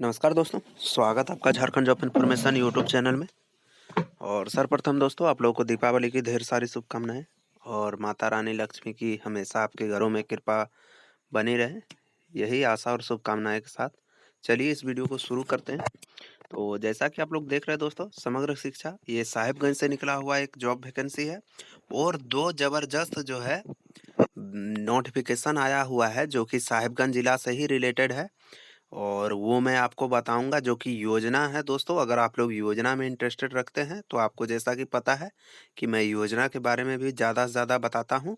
नमस्कार दोस्तों, स्वागत है आपका Jharkhand job information YouTube channel में। और सर्वप्रथम दोस्तों आप लोगों को दीपावली की ढेर सारी शुभकामनाएं और माता रानी लक्ष्मी की हमेशा आपके घरों में कृपा बनी रहे। यही आशा और शुभकामनाएं के साथ चलिए इस वीडियो को शुरू करते हैं। तो जैसा कि आप लोग देख रहे हैं दोस्तों, समग्र शिक्षा ये साहिबगंज से निकला हुआ एक जॉब वैकेंसी है और दो जबरदस्त जो है नोटिफिकेशन आया हुआ है जो कि साहिबगंज जिला से ही रिलेटेड है। और वो मैं आपको बताऊँगा जो कि योजना है दोस्तों। अगर आप लोग योजना में इंटरेस्टेड रखते हैं तो आपको जैसा कि पता है कि मैं योजना के बारे में भी ज़्यादा से ज़्यादा बताता हूँ।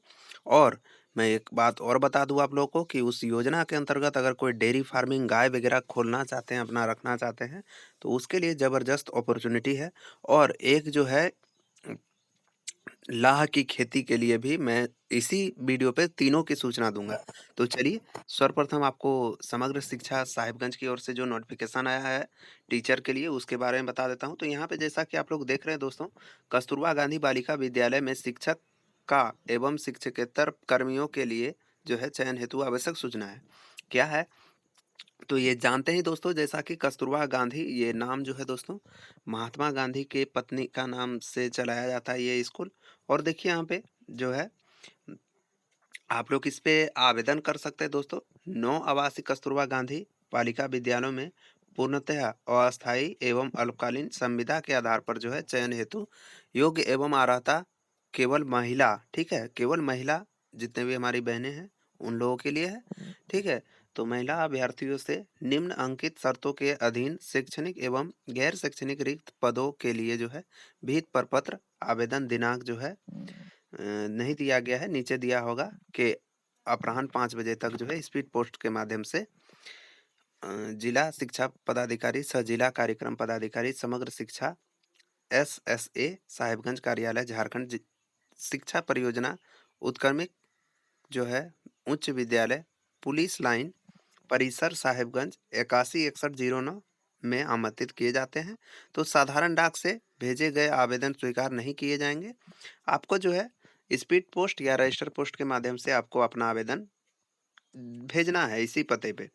और मैं एक बात और बता दूँ आप लोगों को कि उस योजना के अंतर्गत अगर कोई डेयरी फार्मिंग गाय वगैरह खोलना चाहते हैं, अपना रखना चाहते हैं, तो उसके लिए ज़बरदस्त अपॉर्चुनिटी है। और एक जो है लाह की खेती के लिए भी मैं इसी वीडियो पे तीनों की सूचना दूंगा। तो चलिए सर्वप्रथम आपको समग्र शिक्षा साहिबगंज की ओर से जो नोटिफिकेशन आया है टीचर के लिए उसके बारे में बता देता हूँ। तो यहाँ पे जैसा कि आप लोग देख रहे हैं दोस्तों, कस्तूरबा गांधी बालिका विद्यालय में शिक्षक का एवं शिक्षकेतर कर्मियों के लिए जो है चयन हेतु आवश्यक सूचना है। क्या है? तो ये जानते हैं दोस्तों, जैसा कि कस्तूरबा गांधी ये नाम जो है दोस्तों महात्मा गांधी के पत्नी का नाम से चलाया जाता है ये स्कूल। और देखिए यहाँ पे जो है आप लोग इस पे आवेदन कर सकते हैं दोस्तों। 9 आवासीय कस्तूरबा गांधी बालिका विद्यालयों में पूर्णतः अस्थायी एवं अल्पकालीन संविदा के आधार पर जो है चयन हेतु योग्य एवं अर्हता केवल महिला, ठीक है, केवल महिला जितने भी हमारी बहनें हैं उन लोगों के लिए है, ठीक है। तो महिला अभ्यर्थियों से निम्न अंकित शर्तों के अधीन शैक्षणिक एवं गैर शैक्षणिक रिक्त पदों के लिए जो है भीत प्रपत्र आवेदन दिनांक जो है नहीं दिया गया है, नीचे दिया होगा कि अपराह्न 5 बजे तक जो है स्पीड पोस्ट के माध्यम से जिला शिक्षा पदाधिकारी सह जिला कार्यक्रम पदाधिकारी समग्र शिक्षा एसएसए साहिबगंज कार्यालय झारखंड शिक्षा परियोजना उत्क्रमिक जो है उच्च विद्यालय पुलिस लाइन परिसर साहिबगंज 816109 में आमंत्रित किए जाते हैं। तो साधारण डाक से भेजे गए आवेदन स्वीकार नहीं किए जाएंगे। आपको जो है स्पीड पोस्ट या रजिस्टर पोस्ट के माध्यम से आपको अपना आवेदन भेजना है इसी पते पे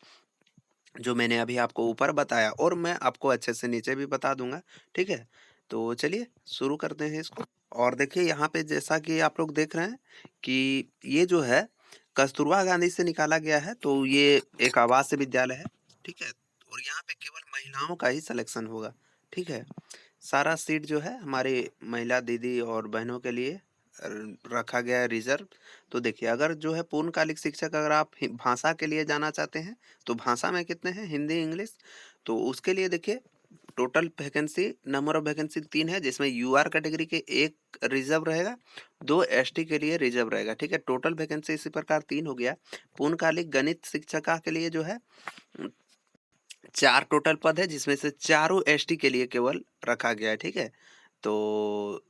जो मैंने अभी आपको ऊपर बताया, और मैं आपको अच्छे से नीचे भी बता दूंगा, ठीक है। तो चलिए शुरू करते हैं इसको। और देखिए यहाँ पे जैसा कि आप लोग देख रहे हैं कि ये जो है कस्तूरबा गांधी से निकाला गया है, तो ये एक आवासीय विद्यालय है, ठीक है। और यहाँ पे केवल महिलाओं का ही सिलेक्शन होगा, ठीक है। सारा सीट जो है हमारी महिला दीदी और बहनों के लिए रखा गया है रिजर्व। तो देखिए अगर जो है पूर्णकालिक शिक्षक अगर आप भाषा के लिए जाना चाहते हैं तो भाषा में कितने हैं, हिंदी इंग्लिश। तो उसके लिए देखिए total vacancy number of vacancy 3 है, जिसमें यूआर कैटेगरी के एक रिजर्व रहेगा, 2 एसटी के लिए रिजर्व रहेगा, ठीक है। टोटल वैकेंसी इसी प्रकार 3 हो गया। पूर्णकालिक गणित शिक्षिका के लिए जो है 4 टोटल पद है, जिसमें से चारों एसटी के लिए केवल रखा गया है, ठीक है। तो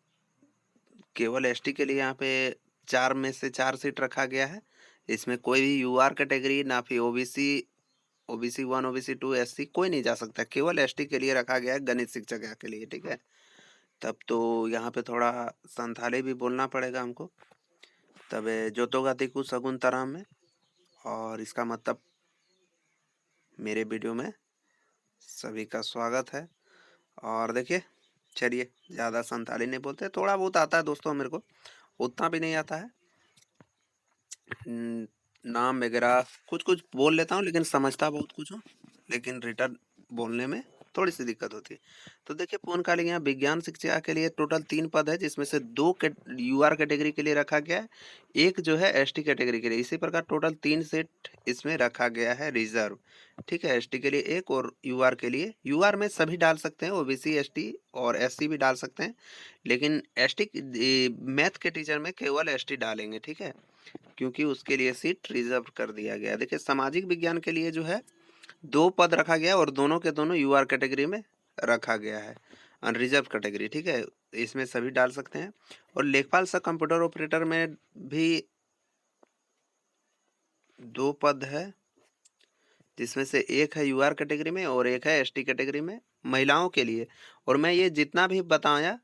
केवल एसटी के लिए यहाँ पे 4 में से 4 सीट रखा गया है। इसमें कोई भी यूआर कैटेगरी ना फिर ओबीसी, ओबीसी 1 ओबीसी 2 एससी कोई नहीं जा सकता, केवल एसटी के लिए रखा गया है गणित शिक्षक के लिए, ठीक है। तब तो यहाँ पे थोड़ा संथाली भी बोलना पड़ेगा हमको। तबे जोतोगा तिकु सगुन तराम में, और इसका मतलब मेरे वीडियो में सभी का स्वागत है। और देखिए चलिए ज़्यादा संथाली नहीं बोलते, थोड़ा बहुत आता है दोस्तों मेरे को, उतना भी नहीं आता है। नाम वगैरह कुछ कुछ बोल लेता हूँ लेकिन समझता बहुत कुछ हूँ, लेकिन रिटर्न बोलने में थोड़ी सी दिक्कत होती है। तो देखिए पूर्णकालिक यहाँ विज्ञान शिक्षा के लिए टोटल 3 पद है, जिसमें से 2 यूआर कैटेगरी के लिए रखा गया है, एक जो है एसटी कैटेगरी के लिए। इसी प्रकार टोटल 3 सीट इसमें रखा गया है रिजर्व, ठीक है। एसटी के लिए एक और यूआर के लिए, यूआर में सभी डाल सकते हैं, ओबीसी एसटी और एससी भी डाल सकते हैं, लेकिन एसटी मैथ के टीचर में केवल एसटी डालेंगे, ठीक है, क्योंकि उसके लिए सीट रिजर्व कर दिया गया है। देखिए सामाजिक विज्ञान के लिए जो है 2 पद रखा गया है और दोनों के दोनों यूआर कैटेगरी में रखा गया है, अनरिजर्व कैटेगरी, ठीक है। इसमें सभी डाल सकते हैं। और लेखपाल सह कंप्यूटर ऑपरेटर में भी 2 पद है, जिसमें से एक है यूआर कैटेगरी में और एक है एसटी कैटेगरी में महिलाओं के लिए। और मैं ये जितना भी बताया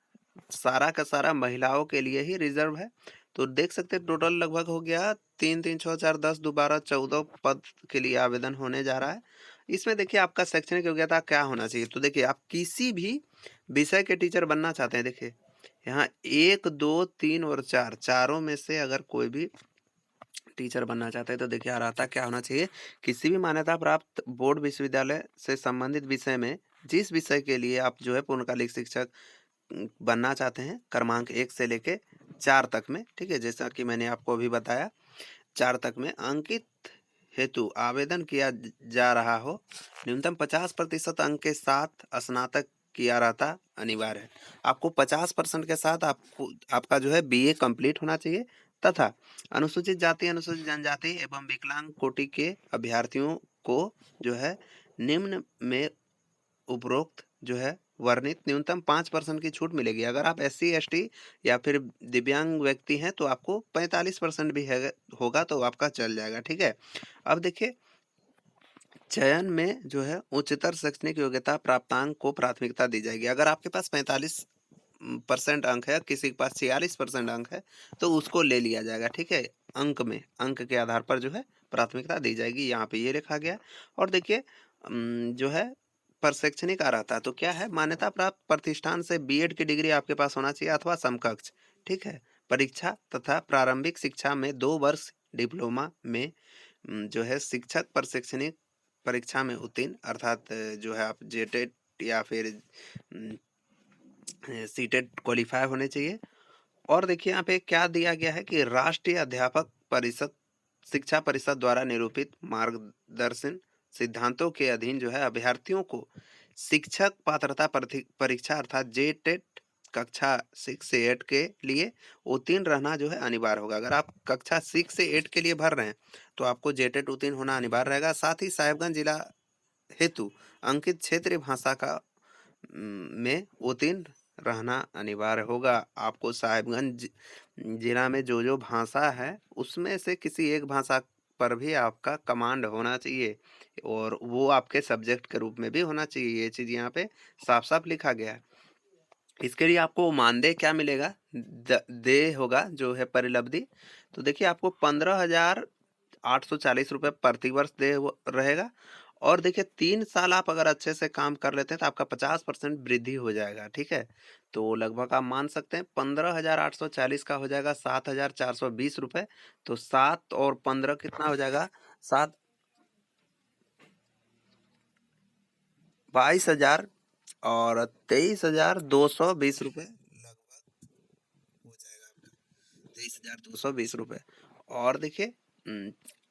सारा का सारा महिलाओं के लिए ही रिजर्व है। तो देख सकते हैं टोटल लगभग हो गया 3 3 6 4 10 दोबारा 14 पद के लिए आवेदन होने जा रहा है। इसमें देखिए आपका शैक्षणिक योग्यता क्या होना चाहिए? तो देखिए आप किसी भी विषय के टीचर बनना चाहते हैं, देखिए यहाँ 1, 2, 3 और 4 चारों में से अगर कोई भी टीचर बनना चाहते हैं तो देखिए अर्हता क्या होना चाहिए? किसी भी मान्यता प्राप्त बोर्ड विश्वविद्यालय से संबंधित विषय में जिस विषय के लिए आप जो है पूर्णकालिक शिक्षक बनना चाहते हैं, क्रमांक 1 से लेके 4 तक में, ठीक है? जैसा कि मैंने आपको अभी बताया 4 तक में अंकित हेतु आवेदन किया जा रहा हो, न्यूनतम 50% अंक के साथ स्नातक की अर्हता अनिवार्य है। आपको 50% के साथ आपको आपका जो है बीए कंप्लीट होना चाहिए तथा अनुसूचित जाति, अनुसूचित जनजाति एवं विकलांग कोटि के अभ्यर्थियों को जो है निम्न में उपरोक्त जो है वर्णित न्यूनतम 5% की छूट मिलेगी। अगर आप एससी, एसटी या फिर दिव्यांग व्यक्ति हैं तो आपको 45% भी है होगा तो आपका चल जाएगा, ठीक है? अब देखिए चयन में जो है उच्चतर शैक्षणिक योग्यता प्राप्तांक को प्राथमिकता दी जाएगी। अगर आपके पास 45 परसेंट अंक है, किसी के पास 46% अंक है, तो उसको ले लिया जाएगा, ठीक है? अंक के आधार पर जो है प्राथमिकता दी जाएगी, यहाँ पे ये लिखा गया है। और देखिए जो है शैक्षणिक अर्हता तो क्या है? मान्यता प्राप्त प्रतिष्ठान से बीएड की डिग्री आपके पास होना चाहिए अथवा समकक्ष, ठीक है? परीक्षा तथा प्रारंभिक शिक्षा में 2 वर्ष डिप्लोमा में जो है शिक्षक शैक्षणिक परीक्षा में उत्तीर्ण अर्थात जो है आप जेटेट या फिर उम, सीटेट क्वालीफाई होने चाहिए। और देखिए यहाँ पे क्या दिया गया है कि राष्ट्रीय अध्यापक परिषद शिक्षा परिषद द्वारा निरूपित मार्गदर्शन सिद्धांतों के अधीन जो है अभ्यर्थियों को शिक्षक पात्रता परीक्षा अर्थात जेटेट कक्षा 6 से 8 के लिए उत्तीर्ण रहना जो है अनिवार्य होगा। अगर आप कक्षा 6 से 8 के लिए भर रहे हैं तो आपको जेटेट उत्तीर्ण होना अनिवार्य रहेगा। साथ ही साहेबगंज जिला हेतु अंकित क्षेत्रीय भाषा का में उत्तीर्ण रहना अनिवार्य होगा। आपको साहिबगंज जिला में जो-जो भाषा है, उसमें से किसी एक भाषा पर भी आपका कमांड होना चाहिए और वो आपके सब्जेक्ट के रूप में भी होना चाहिए। ये चीज़ यहाँ पे साफ-साफ लिखा गया है। इसके लिए आपको मानदेय क्या मिलेगा? देय होगा जो है परिलब्धि। तो देखिए आपको 15,840 रुपए प्रति वर्ष देय वो रहेगा और देखिए 3 साल आप अगर अच्छे से काम कर लेते हैं तो आपका 50% वृद्धि हो जाएगा, ठीक है? तो लगभग आप मान सकते हैं 15,840 का हो जाएगा 7,420 रुपए। तो 7 और 15 कितना हो जाएगा? 7 22,000 और 23,220 रुपए लगभग हो जाएगा आपका 23,220 रुपए। और देखिए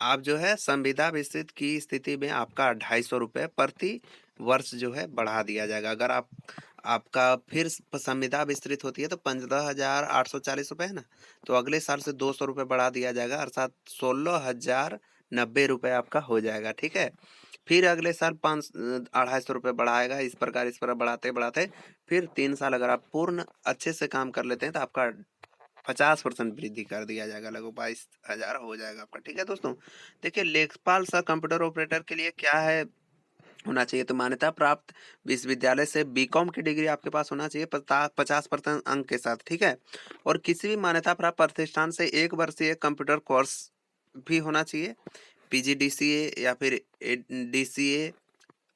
आप जो है संविदा विस्तृत की स्थिति में आपका 250 रुपये प्रति वर्ष जो है बढ़ा दिया जाएगा। अगर आप आपका फिर संविदा विस्तृत होती है तो 15,840 रुपये है ना, तो अगले साल से 200 रुपये बढ़ा दिया जाएगा अर्थात 16,090 रुपये आपका हो जाएगा, ठीक है? फिर अगले साल 250 रुपये बढ़ाएगा, इस प्रकार बढ़ाते बढ़ाते फिर 3 साल अगर आप पूर्ण अच्छे से काम कर लेते हैं तो आपका 50% वृद्धि कर दिया जाएगा, लगभग 22,000 हो जाएगा आपका, ठीक है दोस्तों? देखिए लेखपाल सह कंप्यूटर ऑपरेटर के लिए क्या है होना चाहिए? तो मान्यता प्राप्त विश्वविद्यालय से बीकॉम की डिग्री आपके पास होना चाहिए 50% अंक के साथ, ठीक है? और किसी भी मान्यता प्राप्त प्रतिष्ठान से 1 वर्षीय कंप्यूटर कोर्स भी होना चाहिए। पीजीडीसीए या फिर डीसीए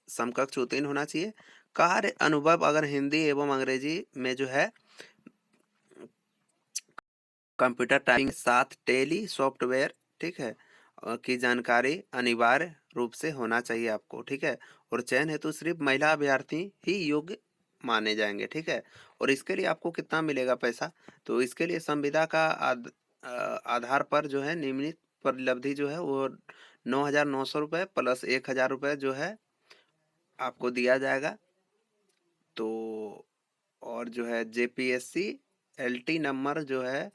समकक्ष उत्तीर्ण होना चाहिए। कार्य अनुभव अगर हिंदी एवं अंग्रेजी में जो है कंप्यूटर टाइपिंग के साथ टेली सॉफ्टवेयर, ठीक है? की जानकारी अनिवार्य रूप से होना चाहिए आपको, ठीक है? और चयन हेतु सिर्फ महिला अभ्यर्थी ही योग्य माने जाएंगे, ठीक है? और इसके लिए आपको कितना मिलेगा पैसा? तो इसके लिए संविदा का आधार पर जो है निम्नलिखित परिलब्धि जो है वो 9,900 रुपये प्लस 1,000 रुपये जो है आपको दिया जाएगा। तो और जो है जेपीएससी एलटी नंबर जो है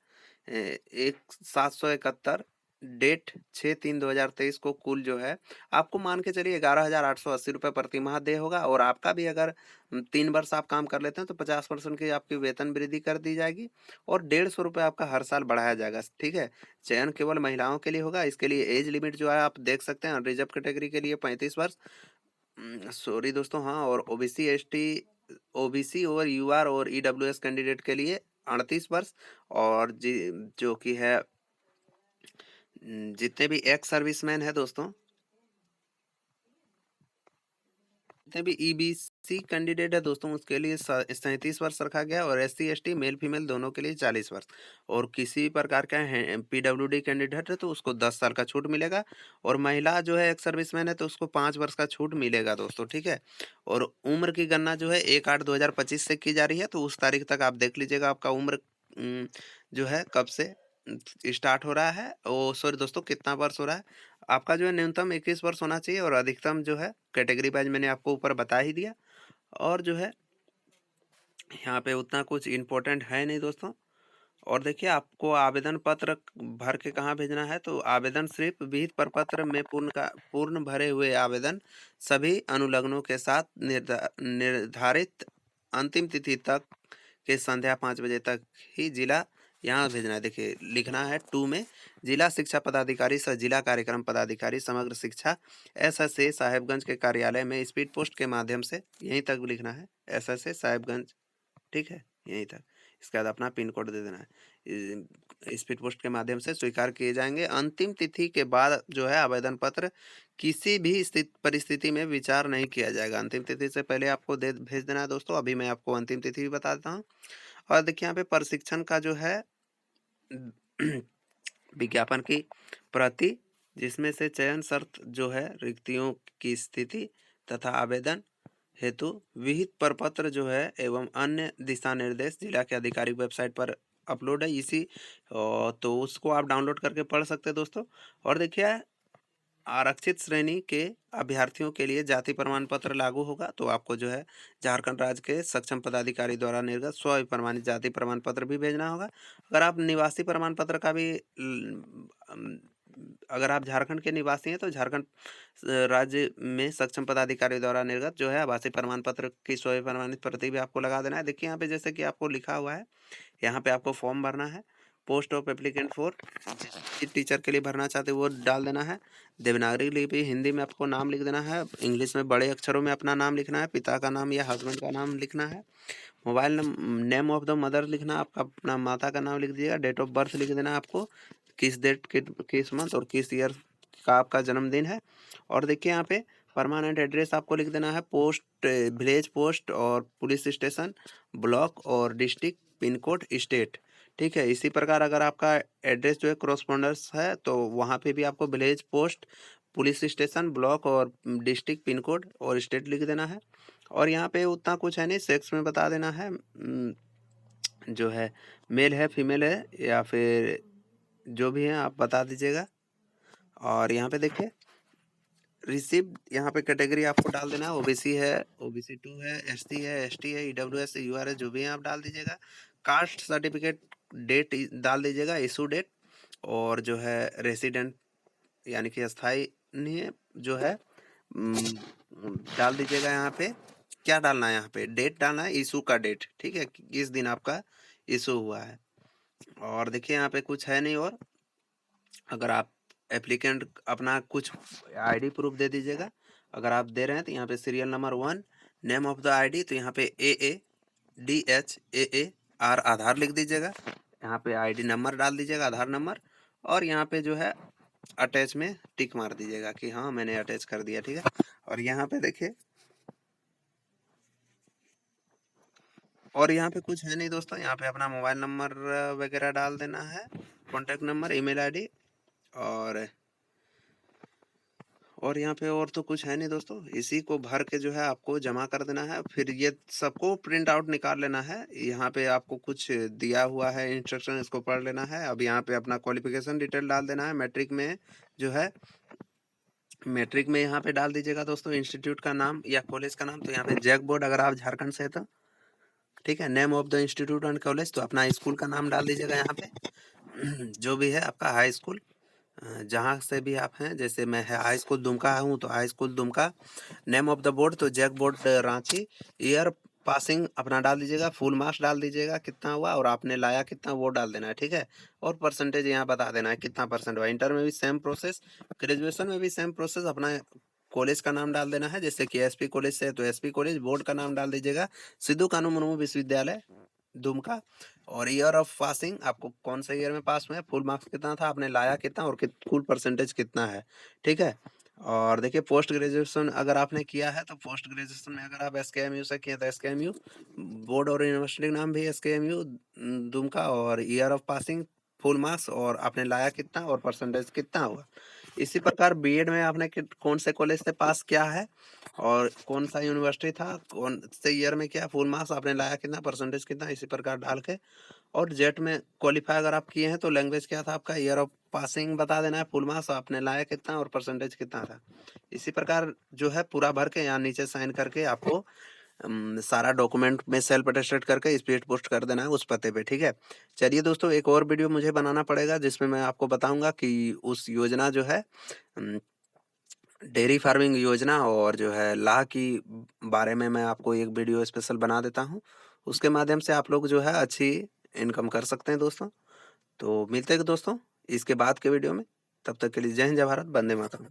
1771 डेट 6/3/2023 को कुल जो है आपको मान के चलिए 11,880 रुपये प्रति माह दे होगा। और आपका भी अगर 3 वर्ष आप काम कर लेते हैं तो 50% की आपकी वेतन वृद्धि कर दी जाएगी और 150 रुपये आपका हर साल बढ़ाया जाएगा, ठीक है? चयन केवल महिलाओं के लिए होगा। इसके लिए एज लिमिट जो है आप देख सकते हैं रिजर्व कैटेगरी के लिए 35 वर्ष, सॉरी दोस्तों, हाँ। और ओबीसी एसटी ओबीसी और यूआर और ईडब्ल्यूएस कैंडिडेट के लिए 38 वर्ष। और जो कि है जितने भी एक्स सर्विसमैन है दोस्तों जितने भी ईबीसी कैंडिडेट है दोस्तों उसके लिए 37 वर्ष रखा गया है, और एससी एसटी मेल फीमेल दोनों के लिए 40 वर्ष। और किसी प्रकार का है पीडब्ल्यूडी कैंडिडेट है तो उसको 10 साल का छूट मिलेगा। और महिला जो है एक सर्विसमैन है तो उसको 5 वर्ष का छूट मिलेगा दोस्तों, ठीक है। और उम्र की गणना जो है 1/8/2025 से की जा रही है, तो उस तारीख तक आप देख लीजिएगा आपका उम्र उम, जो है कब से स्टार्ट हो रहा है, ओ सॉरी दोस्तों कितना वर्ष हो रहा है। आपका जो है न्यूनतम 21 वर्ष होना चाहिए, और अधिकतम जो है कैटेगरी वाइज मैंने आपको ऊपर बता ही दिया। और जो है यहाँ पे उतना कुछ इम्पोर्टेंट है नहीं दोस्तों। और देखिए आपको आवेदन पत्र भर के कहाँ भेजना है, तो आवेदन सिर्फ विहित प्रपत्र में पूर्ण भरे हुए आवेदन सभी अनुलग्नों के साथ निर्धारित अंतिम तिथि तक के संध्या 5 बजे तक ही जिला यहाँ भेजना है। देखिए लिखना है 2 में, जिला शिक्षा पदाधिकारी सह जिला कार्यक्रम पदाधिकारी समग्र शिक्षा एसएसए साहेबगंज के कार्यालय में स्पीड पोस्ट के माध्यम से, यहीं तक लिखना है एसएसए साहेबगंज, ठीक है, यहीं तक। इसके बाद अपना पिन कोड दे देना है। स्पीड पोस्ट के माध्यम से स्वीकार किए जाएंगे। अंतिम तिथि के बाद जो है आवेदन पत्र किसी भी परिस्थिति में विचार नहीं किया जाएगा। अंतिम तिथि से पहले आपको दे भेज देना है दोस्तों। अभी मैं आपको अंतिम तिथि भी बता देता हूँ। और देखिए यहाँ पे प्रशिक्षण का जो है विज्ञापन की प्रति, जिसमें से चयन शर्त जो है रिक्तियों की स्थिति तथा आवेदन हेतु विहित प्रपत्र जो है एवं अन्य दिशा निर्देश जिला के आधिकारिक वेबसाइट पर अपलोड है। तो उसको आप डाउनलोड करके पढ़ सकते हैं दोस्तों। और देखिए आरक्षित श्रेणी के अभ्यर्थियों के लिए जाति प्रमाण पत्र लागू होगा, तो आपको जो है झारखंड राज्य के सक्षम पदाधिकारी द्वारा निर्गत स्व प्रमाणित जाति प्रमाण पत्र भी भेजना होगा। अगर आप निवासी प्रमाण पत्र का भी अगर आप झारखंड के निवासी हैं तो झारखंड राज्य में सक्षम पदाधिकारी द्वारा निर्गत जो है आवासीय प्रमाण पत्र की स्व प्रमाणित प्रति भी आपको लगा देना है। देखिए यहाँ पे जैसे कि आपको लिखा हुआ है, यहाँ पे आपको फॉर्म भरना है। Post of applicant for teacher के लिए भरना चाहते हो वो डाल देना है। देवनागरी लिपि हिंदी में आपको नाम लिख देना है, इंग्लिश में बड़े अक्षरों में अपना नाम लिखना है, पिता का नाम या हस्बैंड का नाम लिखना है। Mobile name of the mother लिखना, आपका अपना माता का नाम लिख दीजिएगा। डेट ऑफ बर्थ लिख देना आपको, किस डेट किस मंथ और किस ईयर का आपका जन्मदिन है। और देखिए यहाँ पे परमानेंट एड्रेस आपको लिख देना है, पोस्ट विलेज पोस्ट और पुलिस स्टेशन, ब्लॉक और डिस्ट्रिक्ट, पिन कोड, स्टेट, ठीक है। इसी प्रकार अगर आपका एड्रेस जो है क्रॉसपोंडर्स है तो वहाँ पे भी आपको village post, police station, block और डिस्ट्रिक्ट, पिन कोड और स्टेट लिख देना है। और यहाँ पे उतना कुछ है नहीं, सेक्स में बता देना है जो है मेल है फीमेल है या फिर जो भी है आप बता दीजिएगा। और यहाँ पे देखिए रिसीव, यहाँ पे कैटेगरी आपको डाल देना है, ओबीसी है, ओबीसी 2 है, एससी है, एसटी है, ईडब्ल्यूएस है, यूआर है, जो भी है आप डाल दीजिएगा। कास्ट सर्टिफिकेट डेट डाल दीजिएगा, इशू डेट, और जो है रेसिडेंट यानी कि स्थायी नहीं है जो है डाल दीजिएगा। यहाँ पे क्या डालना है, यहाँ पे डेट डालना है, इशू का डेट, ठीक है, कि किस दिन आपका इशू हुआ है। और देखिए यहाँ पे कुछ है नहीं। और अगर आप एप्लीकेंट अपना कुछ आईडी प्रूफ दे दीजिएगा। अगर आप दे रहे हैं तो यहाँ पे serial number 1, name of the ID, तो यहाँ पे AADHAAR आधार लिख दीजिएगा। यहाँ पे आईडी नंबर डाल दीजिएगा, आधार नंबर। और यहाँ पे जो है अटैच में टिक मार दीजिएगा कि हाँ मैंने अटैच कर दिया, ठीक है। और यहाँ पे देखिए, और यहाँ पे कुछ है नहीं दोस्तों, यहाँ पे अपना मोबाइल नंबर वगैरह डाल देना है, कॉन्टैक्ट नंबर, ईमेल आईडी। और यहाँ पे और तो कुछ है नहीं दोस्तों, इसी को भर के जो है आपको जमा कर देना है। फिर ये सबको प्रिंट आउट निकाल लेना है। यहाँ पे आपको कुछ दिया हुआ है इंस्ट्रक्शन, इसको पढ़ लेना है। अब यहाँ पे अपना क्वालिफिकेशन डिटेल डाल देना है। मैट्रिक में जो है मैट्रिक में यहाँ पे डाल दीजिएगा दोस्तों इंस्टीट्यूट का नाम या कॉलेज का नाम, तो यहाँ पे जैक बोर्ड अगर आप झारखंड से है तो, ठीक है। Name of the institute and college, तो अपना स्कूल का नाम डाल दीजिएगा यहाँ पे जो भी है आपका हाई स्कूल जहाँ से भी आप हैं, जैसे मैं है हाई स्कूल दुमका हूँ तो high school Dumka. Name of the board तो JAC board Ranchi. Year passing अपना डाल दीजिएगा, फुल मार्क्स डाल दीजिएगा कितना हुआ और आपने लाया कितना वो डाल देना है, ठीक है। और परसेंटेज यहाँ बता देना है कितना परसेंट हुआ। इंटर में भी सेम प्रोसेस, ग्रेजुएशन में भी सेम प्रोसेस, अपना कॉलेज का नाम डाल देना है। जैसे कि एसपी कॉलेज से है तो एसपी कॉलेज, बोर्ड का नाम डाल दीजिएगा सिद्धू कानू मुर्मू विश्वविद्यालय दुमका। और ईयर ऑफ पासिंग आपको कौन से ईयर में पास हुए हैं, फुल मार्क्स कितना था, आपने लाया कितना और कुल परसेंटेज कितना है, ठीक है। और देखिए पोस्ट ग्रेजुएशन अगर आपने किया है तो पोस्ट ग्रेजुएशन में अगर आप एसकेएमयू से किए तो एसकेएमयू, बोर्ड और यूनिवर्सिटी का नाम भी एसकेएमयू दुमका, और year of passing, full marks, और आपने लाया कितना और परसेंटेज कितना हुआ। इसी प्रकार बीएड में आपने कौन से कॉलेज से पास किया है और कौन सा यूनिवर्सिटी था, कौन से ईयर में किया, फुल मार्क्स आपने लाया कितना, परसेंटेज कितना, इसी प्रकार डाल के, और जेट में क्वालिफाई अगर आप किए हैं तो लैंग्वेज क्या था आपका, ईयर ऑफ पासिंग बता देना है, फुल मार्क्स आपने लाया कितना और परसेंटेज कितना था। इसी प्रकार जो है पूरा भर के यहाँ नीचे साइन करके आपको सारा डॉक्यूमेंट में सेल्फ अटेस्टेड करके स्पीड पोस्ट कर देना है उस पते पे, ठीक है। चलिए दोस्तों, एक और वीडियो मुझे बनाना पड़ेगा जिसमें मैं आपको बताऊंगा कि उस योजना जो है डेयरी फार्मिंग योजना और जो है लाह की बारे में मैं आपको एक वीडियो स्पेशल बना देता हूँ। उसके माध्यम से आप लोग जो है अच्छी इनकम कर सकते हैं दोस्तों। तो मिलते हैं दोस्तों इसके बाद के वीडियो में। तब तक के लिए जय हिंद, जय भारत, वंदे मातरम।